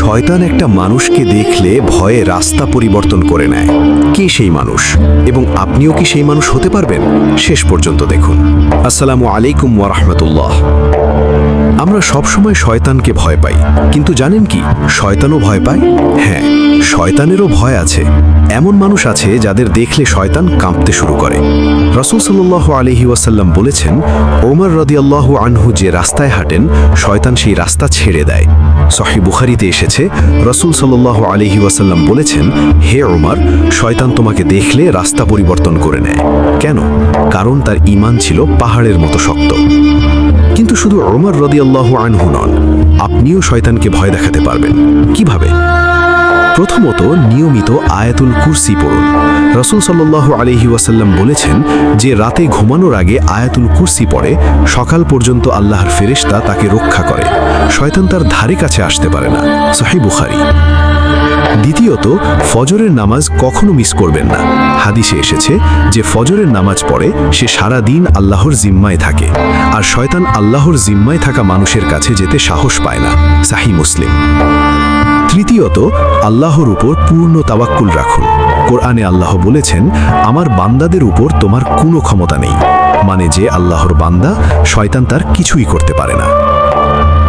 শয়তান একটা মানুষকে দেখলে ভয়ে রাস্তা পরিবর্তন করে নেয়। কে সেই মানুষ এবং আপনিও কি সেই মানুষ হতে পারবেন? শেষ পর্যন্ত দেখুন। আসসালামু আলাইকুম ওয়া রাহমাতুল্লাহ। আমরা সবসময় শয়তানকে ভয় পাই, কিন্তু জানেন কি শয়তানও ভয় পায়? হ্যাঁ, শয়তানেরও ভয় আছে। এমন মানুষ আছে যাদের দেখলে শয়তান কাঁপতে শুরু করে। রাসূল সাল্লাল্লাহু আলাইহি ওয়াসাল্লাম বলেছেন, ওমর রাদিয়াল্লাহু আনহু যে রাস্তায় হাঁটেন শয়তান সেই রাস্তা ছেড়ে দেয়। সহিহ বুখারীতে এসেছে, রাসূল সাল্লাল্লাহু আলাইহি ওয়াসাল্লাম বলেছেন, হে ওমর, শয়তান তোমাকে দেখলে রাস্তা পরিবর্তন করে নেয়। কেন? কারণ তার ঈমান ছিল পাহাড়ের মতো শক্ত। কিন্তু শুধু ওমর রাদিয়াল্লাহু আনহু নন, আপনিও শয়তানকে ভয় দেখাতে পারবেন। কিভাবে? প্রথমত, নিয়মিত আয়াতুল কুরসি পড়ুন। রাসূল সাল্লাল্লাহু আলাইহি ওয়াসাল্লাম বলেছেন, যে রাতে ঘুমানোর আগে আয়াতুল কুরসি পড়ে সকাল পর্যন্ত আল্লাহর ফেরেশতা তাকে রক্ষা করে। শয়তান তার ধারে কাছে আসতে পারে না। সহিহ বুখারী। দ্বিতীয়ত, ফজরের নামাজ কখনো মিস করবেন না। হাদিসে এসেছে যে ফজরের নামাজ পড়ে সে সারা দিন আল্লাহর জিম্মায় থাকে, আর শয়তান আল্লাহর জিম্মায় থাকা মানুষের কাছে যেতে সাহস পায় না। সহিহ মুসলিম। তৃতীয়ত, আল্লাহর উপর পূর্ণ তাওয়াক্কুল রাখুন। কোরআনে আল্লাহ বলেছেন, আমার বান্দাদের উপর তোমার কোনো ক্ষমতা নেই। মানে যে আল্লাহর বান্দা, শয়তান তার কিছুই করতে পারে না।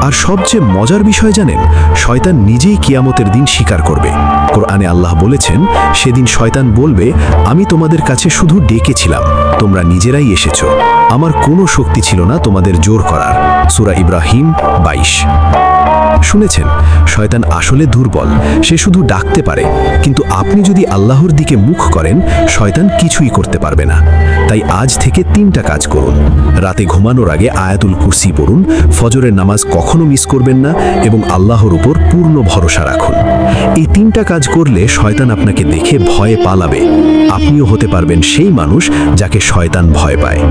আর সবচেয়ে মজার বিষয় জানেন, শয়তান নিজেই কিয়ামতের দিন স্বীকার করবে। কোরআনে আল্লাহ বলেছেন, সেদিন শয়তান বলবে, আমি তোমাদের কাছে শুধু ডেকেছিলাম, তোমরা নিজেরাই এসেছো। আমার কোনো শক্তি ছিল না তোমাদের জোর করার। সূরা ইব্রাহিম 22। শুনেছেন, শয়তান আসলে দুর্বল, সে শুধু ডাকতে পারে। কিন্তু আপনি যদি আল্লাহর দিকে মুখ করেন, শয়তান কিছুই করতে পারবে না। তাই আজ থেকে 3টা কাজ করুন। রাতে ঘুমানোর আগে আয়াতুল কুরসি পড়ুন, ফজরের নামাজ কখনো মিস করবেন না, এবং আল্লাহর উপর পূর্ণ ভরসা রাখুন। এই 3টা কাজ করলে শয়তান আপনাকে দেখে ভয়ে পালাবে। আপনিও হতে পারবেন সেই মানুষ যাকে শয়তান ভয় পায়।